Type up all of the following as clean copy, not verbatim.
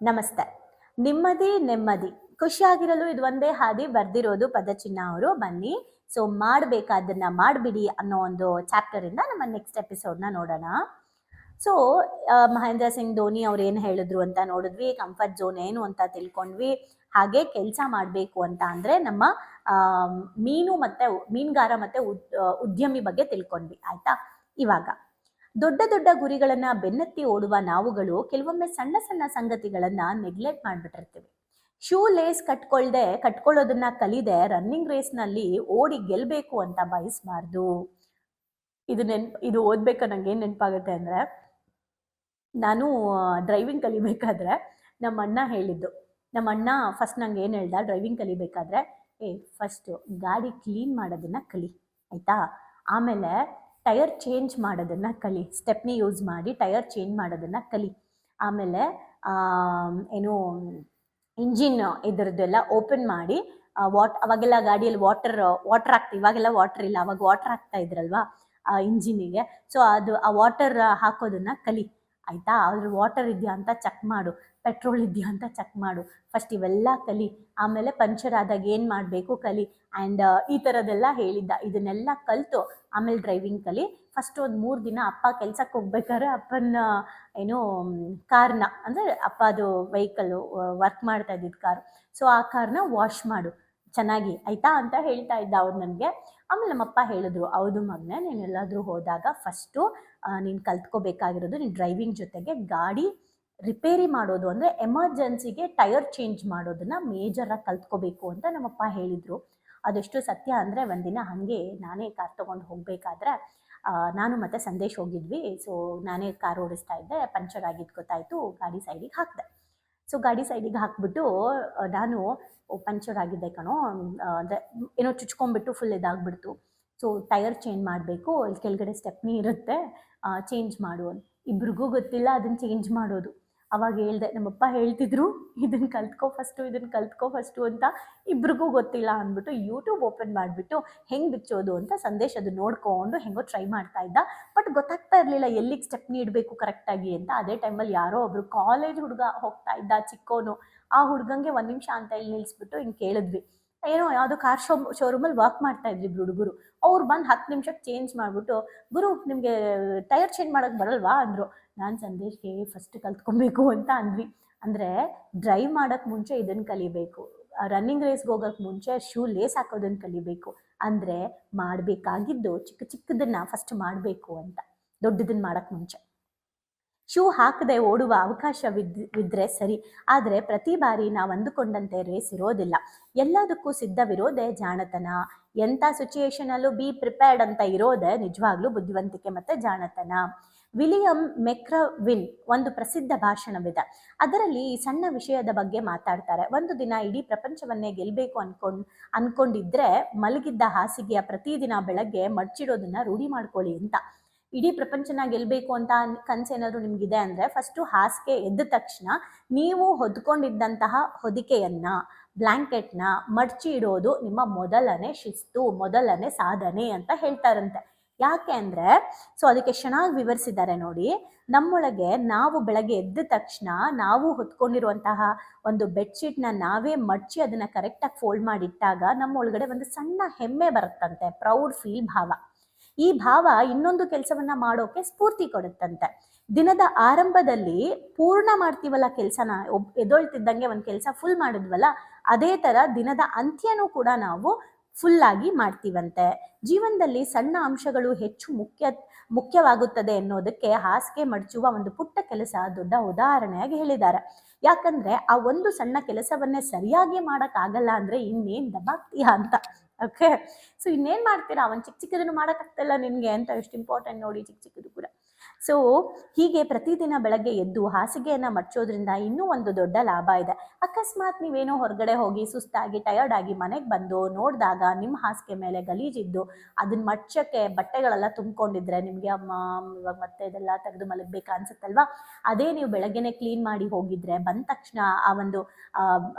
ನಮಸ್ತೆ. ನಿಮ್ಮದಿ ನೆಮ್ಮದಿ ಖುಷಿಯಾಗಿರಲು ಇದು ಒಂದೇ ಹಾದಿ ಬರ್ದಿರೋದು ಪದಚಿಹ್ನ ಅವರು. ಬನ್ನಿ, ಸೊ ಮಾಡಬೇಕಾದನ್ನ ಮಾಡಿಬಿಡಿ ಅನ್ನೋ ಒಂದು ಚಾಪ್ಟರ್ ಇಂದ ನಮ್ಮ ನೆಕ್ಸ್ಟ್ ಎಪಿಸೋಡ್ನ ನೋಡೋಣ. ಸೊ ಮಹೇಂದ್ರ ಸಿಂಗ್ ಧೋನಿ ಅವ್ರು ಏನು ಹೇಳಿದ್ರು ಅಂತ ನೋಡಿದ್ವಿ, ಕಂಫರ್ಟ್ ಝೋನ್ ಏನು ಅಂತ ತಿಳ್ಕೊಂಡ್ವಿ. ಹಾಗೆ ಕೆಲಸ ಮಾಡಬೇಕು ಅಂತ ಅಂದರೆ ನಮ್ಮ ಮೀನುಗಾರ ಮತ್ತು ಉದ್ಯಮಿ ಬಗ್ಗೆ ತಿಳ್ಕೊಂಡ್ವಿ. ಆಯ್ತಾ? ಇವಾಗ ದೊಡ್ಡ ದೊಡ್ಡ ಗುರಿಗಳನ್ನ ಬೆನ್ನತ್ತಿ ಓಡುವ ನಾವುಗಳು ಕೆಲವೊಮ್ಮೆ ಸಣ್ಣ ಸಣ್ಣ ಸಂಗತಿಗಳನ್ನ ನೆಗ್ಲೆಕ್ಟ್ ಮಾಡ್ಬಿಟ್ಟಿರ್ತೀವಿ. ಶೂ ಲೇಸ್ ಕಟ್ಕೊಳ್ಳೋದನ್ನ ಕಲಿದೆ ರನ್ನಿಂಗ್ ರೇಸ್ನಲ್ಲಿ ಓಡಿ ಗೆಲ್ಬೇಕು ಅಂತ ಬಯಸಬಾರ್ದು. ಇದು ಓದ್ಬೇಕ ನಂಗೆ ಏನ್ ನೆನಪಾಗುತ್ತೆ ಅಂದ್ರೆ, ನಾನು ಡ್ರೈವಿಂಗ್ ಕಲಿಬೇಕಾದ್ರೆ ನಮ್ಮ ಅಣ್ಣ ಹೇಳಿದ್ದು. ನಮ್ಮ ಅಣ್ಣ ಫಸ್ಟ್ ನಂಗೆ ಏನು ಹೇಳ್ದ, ಡ್ರೈವಿಂಗ್ ಕಲಿಬೇಕಾದ್ರೆ ಫಸ್ಟ್ ಗಾಡಿ ಕ್ಲೀನ್ ಮಾಡೋದನ್ನ ಕಲಿ, ಆಯ್ತಾ? ಆಮೇಲೆ ಟೈರ್ ಚೇಂಜ್ ಮಾಡೋದನ್ನು ಕಲಿ, ಸ್ಟೆಪ್ನಿ ಯೂಸ್ ಮಾಡಿ ಟೈರ್ ಚೇಂಜ್ ಮಾಡೋದನ್ನು ಕಲಿ. ಆಮೇಲೆ ಏನು ಇಂಜಿನ್ ಇದರದ್ದೆಲ್ಲ ಓಪನ್ ಮಾಡಿ ಅವಾಗೆಲ್ಲ ಗಾಡಿಯಲ್ಲಿ ವಾಟರ್ ಹಾಕ್ತೀವಿ, ಇವಾಗೆಲ್ಲ ವಾಟರ್ ಇಲ್ಲ, ಅವಾಗ ವಾಟರ್ ಹಾಕ್ತಾ ಇದ್ರಲ್ವಾ ಆ ಇಂಜಿನಿಗೆ. ಸೊ ಆ ವಾಟರ್ ಹಾಕೋದನ್ನ ಕಲಿ, ಆಯಿತಾ? ಅದ್ರ ವಾಟರ್ ಇದೆಯಾ ಅಂತ ಚೆಕ್ ಮಾಡು, ಪೆಟ್ರೋಲ್ ಇದೆಯಾ ಅಂತ ಚೆಕ್ ಮಾಡು. ಫಸ್ಟ್ ಇವೆಲ್ಲ ಕಲಿ, ಆಮೇಲೆ ಪಂಚರ್ ಆದಾಗ ಏನು ಮಾಡಬೇಕು ಕಲಿ. ಆ್ಯಂಡ್ ಈ ಥರದ್ದೆಲ್ಲ ಹೇಳಿದ್ದ. ಇದನ್ನೆಲ್ಲ ಕಲಿತು ಆಮೇಲೆ ಡ್ರೈವಿಂಗ್ ಕಲಿ. ಫಸ್ಟ್ ಒಂದು 3 ದಿನ ಅಪ್ಪ ಕೆಲ್ಸಕ್ಕೆ ಹೋಗ್ಬೇಕಾದ್ರೆ ಅಪ್ಪನ ಕಾರ್ನ, ಅಂದರೆ ಅಪ್ಪ ಅದು ವೆಹಿಕಲ್ಲು ವರ್ಕ್ ಮಾಡ್ತಾ ಇದ್ದಿದ್ದು ಕಾರು, ಸೊ ಆ ಕಾರ್ನ ವಾಶ್ ಮಾಡು ಚೆನ್ನಾಗಿ, ಆಯಿತಾ ಅಂತ ಹೇಳ್ತಾ ಇದ್ದ ಅವ್ರು ನನಗೆ. ಆಮೇಲೆ ನಮ್ಮಪ್ಪ ಹೇಳಿದ್ರು, ಹೌದು ಮಗನೇ, ನೀನು ಎಲ್ಲಾದರೂ ಹೋದಾಗ ಫಸ್ಟು ನೀನು ಕಲ್ತ್ಕೋಬೇಕಾಗಿರೋದು ನೀನು ಡ್ರೈವಿಂಗ್ ಜೊತೆಗೆ ಗಾಡಿ ರಿಪೇರಿ ಮಾಡೋದು, ಅಂದರೆ ಎಮರ್ಜೆನ್ಸಿಗೆ ಟೈರ್ ಚೇಂಜ್ ಮಾಡೋದನ್ನ ಮೇಜರಾಗಿ ಕಲ್ತ್ಕೋಬೇಕು ಅಂತ ನಮ್ಮಪ್ಪ ಹೇಳಿದರು. ಅದೆಷ್ಟು ಸತ್ಯ ಅಂದರೆ, ಒಂದಿನ ಹಾಗೆ ನಾನೇ ಕಾರ್ ತೊಗೊಂಡು ಹೋಗಬೇಕಾದ್ರೆ ನಾನು ಮತ್ತು ಸಂದೇಶ್ ಹೋಗಿದ್ವಿ. ಸೊ ನಾನೇ ಕಾರ್ ಓಡಿಸ್ತಾ ಇದ್ದೆ, ಪಂಚರ್ ಆಗಿದ್ದು ಗೊತ್ತಾಯಿತು, ಗಾಡಿ ಸೈಡಿಗೆ ಹಾಕಿದೆ. ಸೊ ಗಾಡಿ ಸೈಡಿಗೆ ಹಾಕ್ಬಿಟ್ಟು ನಾನು ಪಂಚರ್ ಆಗಿದ್ದೆ ಕಣೋ, ಅಂದರೆ ಏನೋ ಚುಚ್ಕೊಂಡ್ಬಿಟ್ಟು ಫುಲ್ ಇದಾಗ್ಬಿಡ್ತು, ಸೊ ಟೈರ್ ಚೇಂಜ್ ಮಾಡಬೇಕು, ಇಲ್ಲಿ ಕೆಳಗಡೆ ಸ್ಟೆಪ್ನಿ ಇರುತ್ತೆ, ಚೇಂಜ್ ಮಾಡು. ಇಬ್ರಿಗೂ ಗೊತ್ತಿಲ್ಲ ಅದನ್ನು ಚೇಂಜ್ ಮಾಡೋದು. ಅವಾಗ ಹೇಳ್ದೆ, ನಮ್ಮಪ್ಪ ಹೇಳ್ತಿದ್ರು ಇದನ್ನು ಕಲ್ತ್ಕೋ ಫಸ್ಟು ಅಂತ, ಇಬ್ರಿಗೂ ಗೊತ್ತಿಲ್ಲ ಅಂದ್ಬಿಟ್ಟು ಯೂಟ್ಯೂಬ್ ಓಪನ್ ಮಾಡಿಬಿಟ್ಟು ಹೆಂಗೆ ಬಿಚ್ಚೋದು ಅಂತ ಸಂದೇಶ್ ಅದು ನೋಡ್ಕೊಂಡು ಹೆಂಗೋ ಟ್ರೈ ಮಾಡ್ತಾ ಇದ್ದ. ಬಟ್ ಗೊತ್ತಾಗ್ತಾ ಇರಲಿಲ್ಲ ಎಲ್ಲಿಗೆ ಸ್ಟೆಪ್ನಿ ಇಡಬೇಕು ಕರೆಕ್ಟಾಗಿ ಅಂತ. ಅದೇ ಟೈಮಲ್ಲಿ ಯಾರೋ ಒಬ್ರು ಕಾಲೇಜ್ ಹುಡುಗ ಹೋಗ್ತಾ ಇದ್ದ, ಚಿಕ್ಕೋನು. ಆ ಹುಡುಗಂಗೆ 1 ನಿಮಿಷ ಅಂತ ಇಲ್ಲಿ ನಿಲ್ಲಿಸ್ಬಿಟ್ಟು ಹಿಂಗೆ ಕೇಳಿದ್ವಿ. ಏನೋ ಯಾವುದೋ ಕಾರ್ ಶೋರೂಮಲ್ಲಿ ವರ್ಕ್ ಮಾಡ್ತಾ ಇದ್ವಿ ಹುಡುಗರು. ಅವ್ರು ಬಂದು 10 ನಿಮಿಷಕ್ಕೆ ಚೇಂಜ್ ಮಾಡಿಬಿಟ್ಟು, ಗುರು ನಿಮಗೆ ಟೈರ್ ಚೇಂಜ್ ಮಾಡೋಕ್ಕೆ ಬರಲ್ವಾ ಅಂದರು. ನಾನು ಸಂದೇಶ್ಗೆ ಫಸ್ಟ್ ಕಲ್ತ್ಕೊಬೇಕು ಅಂತ ಅಂದ್ವಿ. ಅಂದರೆ ಡ್ರೈವ್ ಮಾಡೋಕ್ಕೆ ಮುಂಚೆ ಇದನ್ನು ಕಲಿಬೇಕು, ರನ್ನಿಂಗ್ ರೇಸ್ಗೆ ಹೋಗೋಕ್ಕೆ ಮುಂಚೆ ಶೂ ಲೇಸ್ ಹಾಕೋದನ್ನು ಕಲಿಬೇಕು. ಅಂದರೆ ಮಾಡಬೇಕಾಗಿದ್ದು ಚಿಕ್ಕದನ್ನು ಫಸ್ಟ್ ಮಾಡಬೇಕು ಅಂತ, ದೊಡ್ಡದನ್ನು ಮಾಡೋಕ್ಕೆ ಮುಂಚೆ. ಶೂ ಹಾಕದೆ ಓಡುವ ಅವಕಾಶವಿದ್ದರೆ ಸರಿ, ಆದರೆ ಪ್ರತಿ ಬಾರಿ ನಾವು ಅಂದುಕೊಂಡಂತೆ ರೇಸ್ ಇರೋದಿಲ್ಲ. ಎಲ್ಲದಕ್ಕೂ ಸಿದ್ಧವಿರೋದೇ ಜಾಣತನ. ಎಂಥ ಸಿಚುಯೇಷನಲ್ಲೂ ಬಿ ಪ್ರಿಪೇರ್ಡ್ ಅಂತ ಇರೋದೇ ನಿಜವಾಗ್ಲೂ ಬುದ್ಧಿವಂತಿಕೆ ಮತ್ತು ಜಾಣತನ. ವಿಲಿಯಂ ಮೆಕ್ರವಿನ್ ಒಂದು ಪ್ರಸಿದ್ಧ ಭಾಷಣವಿದೆ. ಅದರಲ್ಲಿ ಈ ಸಣ್ಣ ವಿಷಯದ ಬಗ್ಗೆ ಮಾತಾಡ್ತಾರೆ. ಒಂದು ದಿನ ಇಡೀ ಪ್ರಪಂಚವನ್ನೇ ಗೆಲ್ಲಬೇಕು ಅನ್ಕೊಂಡಿದ್ರೆ ಮಲಗಿದ್ದ ಹಾಸಿಗೆಯ ಪ್ರತಿದಿನ ಬೆಳಗ್ಗೆ ಮಡ್ಚಿಡೋದನ್ನ ರೂಢಿ ಮಾಡ್ಕೊಳ್ಳಿ ಅಂತ. ಇಡೀ ಪ್ರಪಂಚನ ಗೆಲ್ಲಬೇಕು ಅಂತ ಕನಸೇನಾದರೂ ನಿಮಗಿದೆ ಅಂದರೆ, ಫಸ್ಟು ಹಾಸಿಗೆ ಎದ್ದ ತಕ್ಷಣ ನೀವು ಹೊದ್ಕೊಂಡಿದ್ದಂತಹ ಹೊದಿಕೆಯನ್ನು, ಬ್ಲ್ಯಾಂಕೆಟ್ನ ಮಡ್ಚಿ ಇಡೋದು ನಿಮ್ಮ ಮೊದಲನೇ ಶಿಸ್ತು, ಮೊದಲನೇ ಸಾಧನೆ ಅಂತ ಹೇಳ್ತಾರಂತೆ. ಯಾಕೆ ಅಂದರೆ, ಸೊ ಅದಕ್ಕೆ ಚೆನ್ನಾಗಿ ವಿವರಿಸಿದ್ದಾರೆ ನೋಡಿ. ನಮ್ಮೊಳಗೆ ನಾವು ಬೆಳಗ್ಗೆ ಎದ್ದ ತಕ್ಷಣ ನಾವು ಹೊತ್ಕೊಂಡಿರುವಂತಹ ಒಂದು ಬೆಡ್ಶೀಟ್ನ ನಾವೇ ಮಡ್ಚಿ ಅದನ್ನು ಕರೆಕ್ಟಾಗಿ ಫೋಲ್ಡ್ ಮಾಡಿಟ್ಟಾಗ ನಮ್ಮೊಳಗಡೆ ಒಂದು ಸಣ್ಣ ಹೆಮ್ಮೆ ಬರುತ್ತಂತೆ, ಪ್ರೌಡ್ ಫೀಲ್ ಭಾವ. ಈ ಭಾವ ಇನ್ನೊಂದು ಕೆಲಸವನ್ನ ಮಾಡೋಕೆ ಸ್ಫೂರ್ತಿ ಕೊಡುತ್ತಂತೆ. ದಿನದ ಆರಂಭದಲ್ಲಿ ಪೂರ್ಣ ಮಾಡ್ತೀವಲ್ಲ ಕೆಲಸನ, ಎದೊಳ್ತಿದ್ದಂಗೆ ಒಂದು ಕೆಲಸ ಫುಲ್ ಮಾಡಿದ್ವಲ್ಲ, ಅದೇ ಥರ ದಿನದ ಅಂತ್ಯನೂ ಕೂಡ ನಾವು ಫುಲ್ಲಾಗಿ ಮಾಡ್ತೀವಂತೆ. ಜೀವನದಲ್ಲಿ ಸಣ್ಣ ಅಂಶಗಳು ಹೆಚ್ಚು ಮುಖ್ಯವಾಗುತ್ತದೆ ಎನ್ನೋದಕ್ಕೆ ಹಾಸಿಗೆ ಮಡಚುವ ಒಂದು ಪುಟ್ಟ ಕೆಲಸ ದೊಡ್ಡ ಉದಾಹರಣೆಯಾಗಿ ಹೇಳಿದ್ದಾರೆ. ಯಾಕಂದ್ರೆ ಆ ಒಂದು ಸಣ್ಣ ಕೆಲಸವನ್ನೇ ಸರಿಯಾಗಿ ಮಾಡೋಕ್ಕಾಗಲ್ಲ ಅಂದರೆ ಇನ್ನೇನು ದಬ್ಬಾಗ್ತೀಯಾ ಅಂತ. ಓಕೆ, ಸೊ ಇನ್ನೇನು ಮಾಡ್ತೀರಾ, ಅವನು ಚಿಕ್ಕದನ್ನು ಮಾಡೋಕ್ಕಾಗ್ತಿಲ್ಲ ನಿನಗೆ ಅಂತ. ಎಷ್ಟು ಇಂಪಾರ್ಟೆಂಟ್ ನೋಡಿ ಚಿಕ್ಕದು ಕೂಡ. ಸೊ ಹೀಗೆ ಪ್ರತಿದಿನ ಬೆಳಗ್ಗೆ ಎದ್ದು ಹಾಸಿಗೆಯನ್ನು ಮಡ್ಚೋದ್ರಿಂದ ಇನ್ನೂ ಒಂದು ದೊಡ್ಡ ಲಾಭ ಇದೆ. ಅಕಸ್ಮಾತ್ ನೀವೇನೋ ಹೊರಗಡೆ ಹೋಗಿ ಸುಸ್ತಾಗಿ ಟಯರ್ಡ್ ಆಗಿ ಮನೆಗೆ ಬಂದು ನೋಡಿದಾಗ ನಿಮ್ಮ ಹಾಸಿಗೆ ಮೇಲೆ ಗಲೀಜಿದ್ದು ಅದನ್ನ ಮಡ್ಚಕ್ಕೆ ಬಟ್ಟೆಗಳೆಲ್ಲ ತುಂಬಿಕೊಂಡಿದ್ರೆ ನಿಮಗೆ ಇವಾಗ ಮತ್ತೆ ಇದೆಲ್ಲ ತೆಗೆದು ಮಲಗಬೇಕಾ ಅನ್ಸುತ್ತಲ್ವಾ. ಅದೇ ನೀವು ಬೆಳಗ್ಗೆನೆ ಕ್ಲೀನ್ ಮಾಡಿ ಹೋಗಿದ್ರೆ ಬಂದ ತಕ್ಷಣ ಆ ಒಂದು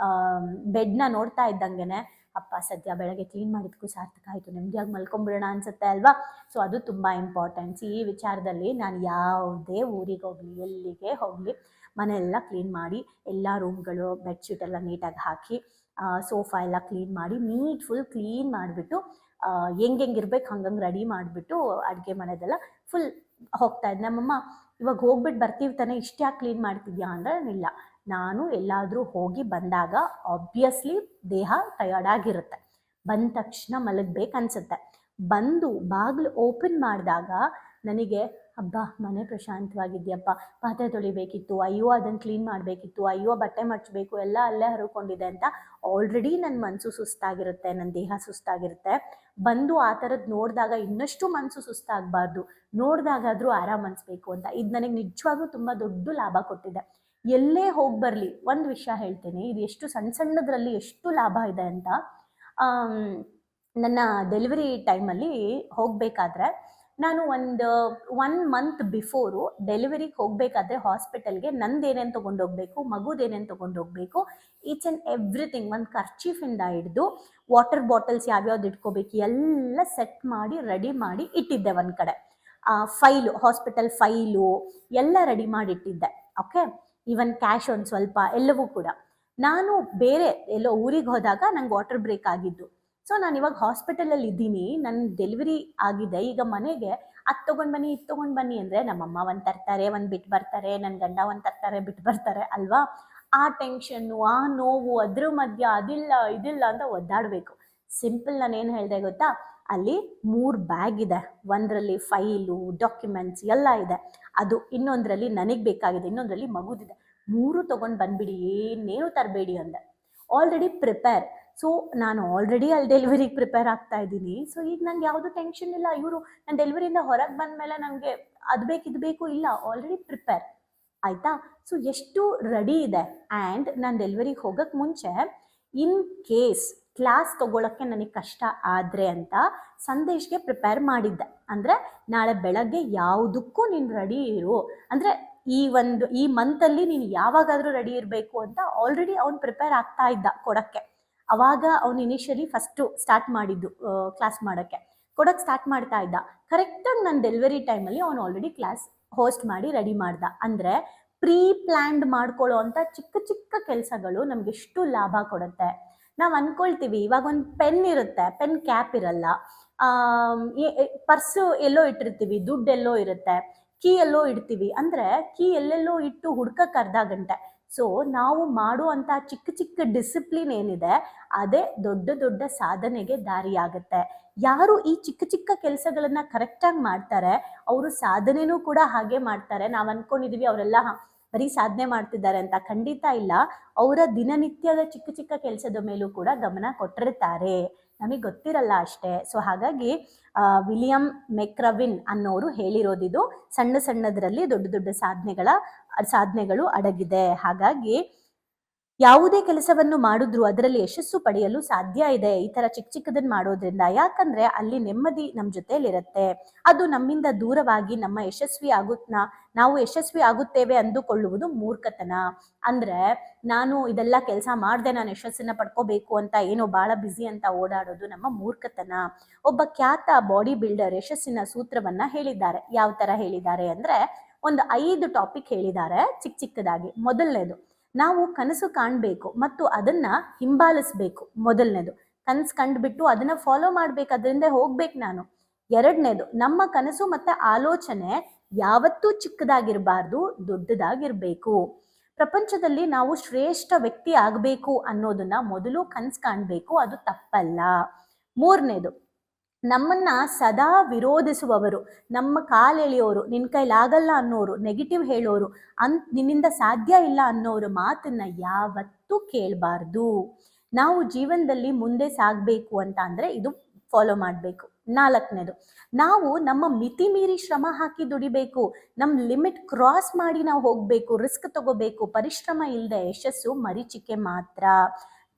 ಬೆಡ್ನ ನೋಡ್ತಾ ಇದ್ದಂಗೆನೆ ಅಪ್ಪ ಸದ್ಯ ಬೆಳಗ್ಗೆ ಕ್ಲೀನ್ ಮಾಡಿದ್ಕೂ ಸಾರ್ಥಕ ಆಯಿತು, ನೆಮ್ಮದಿಯಾಗಿ ಮಲ್ಕೊಂಬಿಡೋಣ ಅನ್ಸುತ್ತೆ ಅಲ್ವಾ. ಸೊ ಅದು ತುಂಬ ಇಂಪಾರ್ಟೆಂಟ್ಸ್. ಈ ವಿಚಾರದಲ್ಲಿ ನಾನು ಯಾವುದೇ ಊರಿಗೆ ಹೋಗಲಿ, ಎಲ್ಲಿಗೆ ಹೋಗಲಿ, ಮನೆಯೆಲ್ಲ ಕ್ಲೀನ್ ಮಾಡಿ, ಎಲ್ಲ ರೂಮ್ಗಳು ಬೆಡ್ಶೀಟ್ ಎಲ್ಲ ನೀಟಾಗಿ ಹಾಕಿ, ಸೋಫಾ ಎಲ್ಲ ಕ್ಲೀನ್ ಮಾಡಿ, ಫುಲ್ ಕ್ಲೀನ್ ಮಾಡಿಬಿಟ್ಟು ಹೆಂಗಿರ್ಬೇಕು ಹಂಗಂಗೆ ರೆಡಿ ಮಾಡಿಬಿಟ್ಟು ಅಡುಗೆ ಮನೆದೆಲ್ಲ ಫುಲ್ ಹೋಗ್ತಾ ಇದ್ದೆ. ನಮ್ಮಮ್ಮ ಇವಾಗ ಹೋಗ್ಬಿಟ್ಟು ಬರ್ತೀವಿ ತಾನೆ, ಇಷ್ಟು ಯಾಕೆ ಕ್ಲೀನ್ ಮಾಡ್ತಿದ್ಯಾ ಅಂದರೆ ಇಲ್ಲ, ನಾನು ಎಲ್ಲಾದರೂ ಹೋಗಿ ಬಂದಾಗ ಆಬ್ವಿಯಸ್ಲಿ ದೇಹ ಟಯರ್ಡ್ ಆಗಿರುತ್ತೆ, ಬಂದ ತಕ್ಷಣ ಮಲಗಬೇಕನ್ಸುತ್ತೆ. ಬಂದು ಬಾಗಿಲು ಓಪನ್ ಮಾಡಿದಾಗ ನನಗೆ ಹಬ್ಬ ಮನೆ ಪ್ರಶಾಂತವಾಗಿದೆಯಪ್ಪ, ಪಾತ್ರೆ ತೊಳಿಬೇಕಿತ್ತು, ಅಯ್ಯೋ ಅದನ್ನು ಕ್ಲೀನ್ ಮಾಡಬೇಕಿತ್ತು, ಅಯ್ಯೋ ಬಟ್ಟೆ ಮಡಚಬೇಕು, ಎಲ್ಲ ಅಲ್ಲೇ ಹರ್ಕೊಂಡಿದೆ ಅಂತ ಆಲ್ರೆಡಿ ನನ್ನ ಮನಸ್ಸು ಸುಸ್ತಾಗಿರುತ್ತೆ, ನನ್ನ ದೇಹ ಸುಸ್ತಾಗಿರುತ್ತೆ. ಬಂದು ಆ ಥರದ್ದು ನೋಡಿದಾಗ ಇನ್ನಷ್ಟು ಮನಸ್ಸು ಸುಸ್ತಾಗಬಾರ್ದು, ನೋಡಿದಾಗಾದರೂ ಆರಾಮ್ ಅನಿಸ್ಬೇಕು ಅಂತ. ಇದು ನನಗೆ ನಿಜವಾಗ್ಲೂ ತುಂಬ ದೊಡ್ಡ ಲಾಭ ಕೊಟ್ಟಿದೆ. ಎಲ್ಲೇ ಹೋಗಿ ಬರಲಿ, ಒಂದು ವಿಷಯ ಹೇಳ್ತೀನಿ, ಇದು ಎಷ್ಟು ಸಣ್ಣದ್ರಲ್ಲಿ ಎಷ್ಟು ಲಾಭ ಇದೆ ಅಂತ. ನನ್ನ ಡೆಲಿವರಿ ಟೈಮಲ್ಲಿ ಹೋಗಬೇಕಾದ್ರೆ ನಾನು ಒನ್ ಮಂತ್ ಬಿಫೋರು ಡೆಲಿವರಿಗೆ ಹೋಗಬೇಕಾದ್ರೆ ಹಾಸ್ಪಿಟಲ್ಗೆ ನಂದೇನೇನು ತೊಗೊಂಡೋಗ್ಬೇಕು, ಮಗುದೇನೇನು ತೊಗೊಂಡೋಗ್ಬೇಕು, ಈಚ್ ಆ್ಯಂಡ್ ಎವ್ರಿಥಿಂಗ್, ಒಂದು ಕರ್ಚೀಫಿಂದ ಹಿಡಿದು ವಾಟರ್ ಬಾಟಲ್ಸ್ ಯಾವ್ಯಾವ್ದು ಇಟ್ಕೋಬೇಕು ಎಲ್ಲ ಸೆಟ್ ಮಾಡಿ ರೆಡಿ ಮಾಡಿ ಇಟ್ಟಿದ್ದೆ ಒಂದು ಕಡೆ. ಫೈಲು, ಹಾಸ್ಪಿಟಲ್ ಫೈಲು ಎಲ್ಲ ರೆಡಿ ಮಾಡಿ ಇಟ್ಟಿದ್ದೆ. ಓಕೆ, ಈವನ್ ಕ್ಯಾಶ್ ಒಂದು ಸ್ವಲ್ಪ ಎಲ್ಲವೂ ಕೂಡ. ನಾನು ಬೇರೆ ಎಲ್ಲೋ ಊರಿಗೆ ಹೋದಾಗ ನಂಗೆ ವಾಟರ್ ಬ್ರೇಕ್ ಆಗಿದ್ದು. ಸೊ ನಾನು ಇವಾಗ ಹಾಸ್ಪಿಟಲಲ್ಲಿ ಇದ್ದೀನಿ, ನನ್ನ ಡೆಲಿವರಿ ಆಗಿದೆ, ಈಗ ಮನೆಗೆ ಅದು ತೊಗೊಂಡು ಬನ್ನಿ ಇದು ತೊಗೊಂಡು ಬನ್ನಿ ಅಂದರೆ ನಮ್ಮಮ್ಮ ಒಂದು ತರ್ತಾರೆ, ಒಂದು ಬಿಟ್ಟು ಬರ್ತಾರೆ, ನನ್ನ ಗಂಡ ಒಂದು ತರ್ತಾರೆ ಬಿಟ್ಟು ಬರ್ತಾರೆ ಅಲ್ವಾ. ಆ ಟೆನ್ಷನ್ನು, ಆ ನೋವು, ಅದ್ರ ಮಧ್ಯ ಅದಿಲ್ಲ ಇದಿಲ್ಲ ಅಂತ ಒದ್ದಾಡಬೇಕು. ಸಿಂಪಲ್ ನಾನೇನು ಹೇಳಿದೆ ಗೊತ್ತಾ, ಅಲ್ಲಿ 3 ಬ್ಯಾಗ್ ಇದೆ, ಒಂದರಲ್ಲಿ ಫೈಲು, ಡಾಕ್ಯುಮೆಂಟ್ಸ್ ಎಲ್ಲ ಇದೆ, ಅದು ಇನ್ನೊಂದರಲ್ಲಿ ನನಗೆ ಬೇಕಾಗಿದೆ, ಇನ್ನೊಂದರಲ್ಲಿ ಮಗುದಿದೆ, 3 ತೊಗೊಂಡು ಬಂದುಬಿಡಿ, ಏನೇನು ತರಬೇಡಿ ಅಂದೆ. Already prepare. ಸೊ ನಾನು ಆಲ್ರೆಡಿ ಅಲ್ಲಿ ಡೆಲಿವರಿಗೆ ಪ್ರಿಪೇರ್ ಆಗ್ತಾ ಇದ್ದೀನಿ. ಸೊ ಈಗ ನಂಗೆ ಯಾವುದು ಟೆನ್ಷನ್ ಇಲ್ಲ. ಇವರು ನಾನು ಡೆಲಿವರಿಯಿಂದ ಹೊರಗೆ ಬಂದ ಮೇಲೆ ನನಗೆ ಅದು ಬೇಕು ಇದು ಬೇಕು ಇಲ್ಲ, ಆಲ್ರೆಡಿ ಪ್ರಿಪೇರ್ ಆಯಿತಾ. ಸೊ ಎಷ್ಟು ರೆಡಿ ಇದೆ. ಆ್ಯಂಡ್ ನಾನು ಡೆಲಿವರಿಗೆ ಹೋಗೋಕ್ಕೆ ಮುಂಚೆ ಇನ್ ಕೇಸ್ ಕ್ಲಾಸ್ ತೊಗೊಳಕ್ಕೆ ನನಗೆ ಕಷ್ಟ ಆದರೆ ಅಂತ ಸಂದೇಶ್ಗೆ ಪ್ರಿಪೇರ್ ಮಾಡಿದ್ದೆ. ಅಂದರೆ ನಾಳೆ ಬೆಳಗ್ಗೆ ಯಾವುದಕ್ಕೂ ನೀನು ರೆಡಿ ಇರು, ಅಂದರೆ ಈ ಮಂತಲ್ಲಿ ನೀನು ಯಾವಾಗಾದರೂ ರೆಡಿ ಇರಬೇಕು ಅಂತ ಆಲ್ರೆಡಿ ಅವ್ನು ಪ್ರಿಪೇರ್ ಆಗ್ತಾ ಇದ್ದ ಕೊಡೋಕ್ಕೆ. ಅವಾಗ ಅವ್ನು ಇನಿಷಿಯಲಿ ಫಸ್ಟು ಸ್ಟಾರ್ಟ್ ಮಾಡಿದ್ದು ಕ್ಲಾಸ್ ಮಾಡೋಕ್ಕೆ, ಕೊಡೋಕ್ಕೆ ಸ್ಟಾರ್ಟ್ ಮಾಡ್ತಾ ಇದ್ದ. ಕರೆಕ್ಟಾಗಿ ನನ್ನ ಡೆಲಿವರಿ ಟೈಮಲ್ಲಿ ಅವ್ನು ಆಲ್ರೆಡಿ ಕ್ಲಾಸ್ ಹೋಸ್ಟ್ ಮಾಡಿ ರೆಡಿ ಮಾಡ್ದ. ಅಂದರೆ ಪ್ರೀ ಪ್ಲ್ಯಾನ್ಡ್ ಮಾಡ್ಕೊಳ್ಳೋ ಅಂಥ ಚಿಕ್ಕ ಚಿಕ್ಕ ಕೆಲಸಗಳು ನಮ್ಗೆ ಎಷ್ಟು ಲಾಭ ಕೊಡುತ್ತೆ. ನಾವು ಅಂದ್ಕೊಳ್ತೀವಿ ಇವಾಗ ಒಂದು ಪೆನ್ ಇರುತ್ತೆ, ಪೆನ್ ಕ್ಯಾಪ್ ಇರಲ್ಲ, ಪರ್ಸು ಎಲ್ಲೋ ಇಟ್ಟಿರ್ತೀವಿ, ದುಡ್ಡು ಎಲ್ಲೋ ಇರುತ್ತೆ, ಕೀ ಎಲ್ಲೋ ಇಡ್ತೀವಿ, ಅಂದರೆ ಕೀ ಎಲ್ಲೆಲ್ಲೋ ಇಟ್ಟು ಹುಡ್ಕಕ್ಕೆ ಅರ್ಧ ಗಂಟೆ. ಸೊ ನಾವು ಮಾಡುವಂಥ ಚಿಕ್ಕ ಚಿಕ್ಕ ಡಿಸಿಪ್ಲಿನ್ ಏನಿದೆ ಅದೇ ದೊಡ್ಡ ದೊಡ್ಡ ಸಾಧನೆಗೆ ದಾರಿಯಾಗುತ್ತೆ. ಯಾರು ಈ ಚಿಕ್ಕ ಚಿಕ್ಕ ಕೆಲಸಗಳನ್ನು ಕರೆಕ್ಟಾಗಿ ಮಾಡ್ತಾರೆ ಅವರು ಸಾಧನೆನೂ ಕೂಡ ಹಾಗೆ ಮಾಡ್ತಾರೆ. ನಾವು ಅಂದ್ಕೊಂಡಿದ್ದೀವಿ ಅವರೆಲ್ಲ ಬರೀ ಸಾಧನೆ ಮಾಡ್ತಿದ್ದಾರೆ ಅಂತ, ಖಂಡಿತ ಇಲ್ಲ. ಅವರ ದಿನನಿತ್ಯದ ಚಿಕ್ಕ ಚಿಕ್ಕ ಕೆಲಸದ ಮೇಲೂ ಕೂಡ ಗಮನ ಕೊಟ್ಟಿರ್ತಾರೆ, ನಮಗೆ ಗೊತ್ತಿರಲ್ಲ ಅಷ್ಟೇ. ಸೊ ಹಾಗಾಗಿ ವಿಲಿಯಂ ಮೆಕ್ರವಿನ್ ಅನ್ನೋರು ಹೇಳಿರೋದಿದು, ಸಣ್ಣ ಸಣ್ಣದರಲ್ಲಿ ದೊಡ್ಡ ದೊಡ್ಡ ಸಾಧನೆಗಳು ಅಡಗಿದೆ. ಹಾಗಾಗಿ ಯಾವುದೇ ಕೆಲಸವನ್ನು ಮಾಡಿದ್ರು ಅದರಲ್ಲಿ ಯಶಸ್ಸು ಪಡೆಯಲು ಸಾಧ್ಯ ಇದೆ ಈ ಥರ ಚಿಕ್ಕ ಚಿಕ್ಕದನ್ನು ಮಾಡೋದ್ರಿಂದ. ಯಾಕಂದರೆ ಅಲ್ಲಿ ನೆಮ್ಮದಿ ನಮ್ಮ ಜೊತೆಯಲ್ಲಿರುತ್ತೆ. ಅದು ನಮ್ಮಿಂದ ದೂರವಾಗಿ ನಾವು ಯಶಸ್ವಿ ಆಗುತ್ತೇವೆ ಅಂದುಕೊಳ್ಳುವುದು ಮೂರ್ಖತನ. ಅಂದರೆ ನಾನು ಇದೆಲ್ಲ ಕೆಲಸ ಮಾಡಿದೆ ನಾನು ಯಶಸ್ಸನ್ನು ಪಡ್ಕೋಬೇಕು ಅಂತ ಏನೋ ಭಾಳ ಬ್ಯುಸಿ ಅಂತ ಓಡಾಡೋದು ನಮ್ಮ ಮೂರ್ಖತನ. ಒಬ್ಬ ಖ್ಯಾತ ಬಾಡಿ ಬಿಲ್ಡರ್ ಯಶಸ್ಸಿನ ಸೂತ್ರವನ್ನು ಹೇಳಿದ್ದಾರೆ. ಯಾವ ಥರ ಹೇಳಿದ್ದಾರೆ ಅಂದರೆ ಒಂದು 5 ಟಾಪಿಕ್ ಹೇಳಿದ್ದಾರೆ ಚಿಕ್ಕ ಚಿಕ್ಕದಾಗಿ. ಮೊದಲನೇದು, ನಾವು ಕನಸು ಕಾಣಬೇಕು ಮತ್ತು ಅದನ್ನು ಹಿಂಬಾಲಿಸಬೇಕು. ಮೊದಲನೇದು, ಕನಸು ಕಂಡುಬಿಟ್ಟು ಅದನ್ನು ಫಾಲೋ ಮಾಡಬೇಕು, ಅದರಿಂದ ಹೋಗ್ಬೇಕು ನಾನು. ಎರಡನೇದು, ನಮ್ಮ ಕನಸು ಮತ್ತು ಆಲೋಚನೆ ಯಾವತ್ತೂ ಚಿಕ್ಕದಾಗಿರಬಾರ್ದು, ದೊಡ್ಡದಾಗಿರಬೇಕು. ಪ್ರಪಂಚದಲ್ಲಿ ನಾವು ಶ್ರೇಷ್ಠ ವ್ಯಕ್ತಿ ಆಗಬೇಕು ಅನ್ನೋದನ್ನ ಮೊದಲು ಕನಸು ಕಾಣಬೇಕು, ಅದು ತಪ್ಪಲ್ಲ. ಮೂರನೇದು, ನಮ್ಮನ್ನ ಸದಾ ವಿರೋಧಿಸುವವರು, ನಮ್ಮ ಕಾಲೆಳೆಯೋರು, ನಿನ್ನ ಕೈಲಾಗಲ್ಲ ಅನ್ನೋರು, ನೆಗೆಟಿವ್ ಹೇಳೋರು, ನಿನ್ನಿಂದ ಸಾಧ್ಯ ಇಲ್ಲ ಅನ್ನೋರು ಮಾತನ್ನ ಯಾವತ್ತೂ ಕೇಳಬಾರ್ದು. ನಾವು ಜೀವನದಲ್ಲಿ ಮುಂದೆ ಸಾಗಬೇಕು ಅಂತ ಅಂದರೆ ಇದು ಫಾಲೋ ಮಾಡಬೇಕು. ನಾಲ್ಕನೇದು, ನಾವು ನಮ್ಮ ಮಿತಿ ಮೀರಿ ಶ್ರಮ ಹಾಕಿ ದುಡಿಬೇಕು, ನಮ್ಮ ಲಿಮಿಟ್ ಕ್ರಾಸ್ ಮಾಡಿ ನಾವು ಹೋಗಬೇಕು, ರಿಸ್ಕ್ ತಗೋಬೇಕು. ಪರಿಶ್ರಮ ಇಲ್ಲದೆ ಯಶಸ್ಸು ಮರೀಚಿಕೆ ಮಾತ್ರ.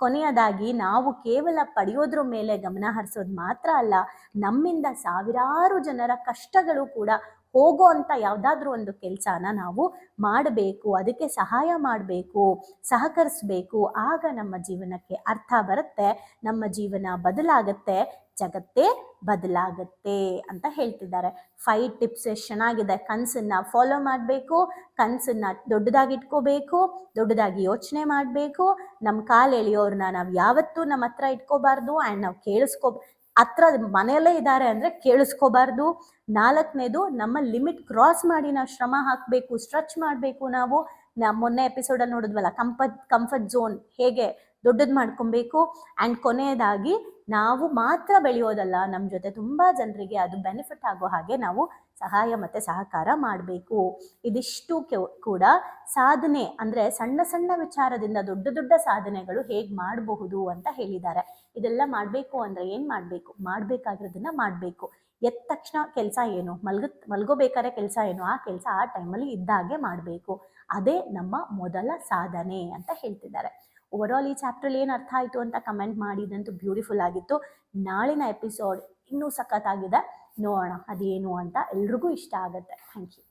ಕೊನೆಯದಾಗಿ, ನಾವು ಕೇವಲ ಪಡೆಯೋದ್ರ ಮೇಲೆ ಗಮನ ಹರಿಸೋದು ಮಾತ್ರ ಅಲ್ಲ, ನಮ್ಮಿಂದ ಸಾವಿರಾರು ಜನರ ಕಷ್ಟಗಳು ಕೂಡ ಹೋಗೋ ಅಂತ ಯಾವುದಾದ್ರೂ ಒಂದು ಕೆಲಸನ ನಾವು ಮಾಡಬೇಕು, ಅದಕ್ಕೆ ಸಹಾಯ ಮಾಡಬೇಕು, ಸಹಕರಿಸಬೇಕು. ಆಗ ನಮ್ಮ ಜೀವನಕ್ಕೆ ಅರ್ಥ ಬರುತ್ತೆ, ನಮ್ಮ ಜೀವನ ಬದಲಾಗುತ್ತೆ, ಜಗತ್ತೇ ಬದಲಾಗುತ್ತೆ ಅಂತ ಹೇಳ್ತಿದ್ದಾರೆ. 5 ಟಿಪ್ಸ್ ಎಷ್ಟು ಚೆನ್ನಾಗಿದೆ. ಕನಸನ್ನ ಫಾಲೋ ಮಾಡಬೇಕು, ಕನಸನ್ನ ದೊಡ್ಡದಾಗಿ ಇಟ್ಕೋಬೇಕು, ದೊಡ್ಡದಾಗಿ ಯೋಚನೆ ಮಾಡಬೇಕು. ನಮ್ಮ ಕಾಲು ಎಳೆಯೋರ್ನ ನಾವು ಯಾವತ್ತೂ ನಮ್ಮ ಹತ್ರ ಇಟ್ಕೋಬಾರ್ದು. ಆ್ಯಂಡ್ ನಾವು ಹತ್ರ ಮನೆಯಲ್ಲೇ ಇದ್ದಾರೆ ಅಂದರೆ ಕೇಳಿಸ್ಕೋಬಾರ್ದು. 4ನೇದು, ನಮ್ಮ ಲಿಮಿಟ್ ಕ್ರಾಸ್ ಮಾಡಿ ನಾವು ಶ್ರಮ ಹಾಕಬೇಕು, ಸ್ಟ್ರೆಚ್ ಮಾಡಬೇಕು. ನಾವು ಮೊನ್ನೆ ಎಪಿಸೋಡಲ್ಲಿ ನೋಡಿದ್ವಲ್ಲ, ಕಂಫರ್ಟ್ ಝೋನ್ ಹೇಗೆ ದೊಡ್ಡದು ಮಾಡ್ಕೊಬೇಕು. ಆ್ಯಂಡ್ ಕೊನೆಯದಾಗಿ, ನಾವು ಮಾತ್ರ ಬೆಳೆಯೋದಲ್ಲ, ನಮ್ಮ ಜೊತೆ ತುಂಬ ಜನರಿಗೆ ಅದು ಬೆನಿಫಿಟ್ ಆಗೋ ಹಾಗೆ ನಾವು ಸಹಾಯ ಮತ್ತು ಸಹಕಾರ ಮಾಡಬೇಕು. ಇದಿಷ್ಟು ಕೂಡ ಸಾಧನೆ ಅಂದರೆ ಸಣ್ಣ ಸಣ್ಣ ವಿಚಾರದಿಂದ ದೊಡ್ಡ ದೊಡ್ಡ ಸಾಧನೆಗಳು ಹೇಗೆ ಮಾಡಬಹುದು ಅಂತ ಹೇಳಿದ್ದಾರೆ. ಇದೆಲ್ಲ ಮಾಡಬೇಕು ಅಂದರೆ ಏನು ಮಾಡಬೇಕು? ಮಾಡಬೇಕಾಗಿರೋದನ್ನ ಮಾಡಬೇಕು. ಎದ್ದ ತಕ್ಷಣ ಕೆಲಸ ಏನು, ಮಲ್ಗೋಬೇಕಾದ್ರೆ ಕೆಲಸ ಏನು, ಆ ಕೆಲಸ ಆ ಟೈಮಲ್ಲಿ ಇದ್ದಾಗೆ ಮಾಡಬೇಕು. ಅದೇ ನಮ್ಮ ಮೊದಲ ಸಾಧನೆ ಅಂತ ಹೇಳ್ತಿದ್ದಾರೆ. ಓವರಾಲ್ ಈ ಚಾಪ್ಟ್ರಲ್ಲಿ ಏನು ಅರ್ಥ ಆಯಿತು ಅಂತ ಕಮೆಂಟ್ ಮಾಡಿ. ಇದಂತೂ ಬ್ಯೂಟಿಫುಲ್ ಆಗಿತ್ತು. ನಾಳಿನ ಎಪಿಸೋಡ್ ಇನ್ನೂ ಸಖತ್ತಾಗಿದೆ, ನೋಡೋಣ ಅದೇನು ಅಂತ. ಎಲ್ರಿಗೂ ಇಷ್ಟ ಆಗುತ್ತೆ. Thank you.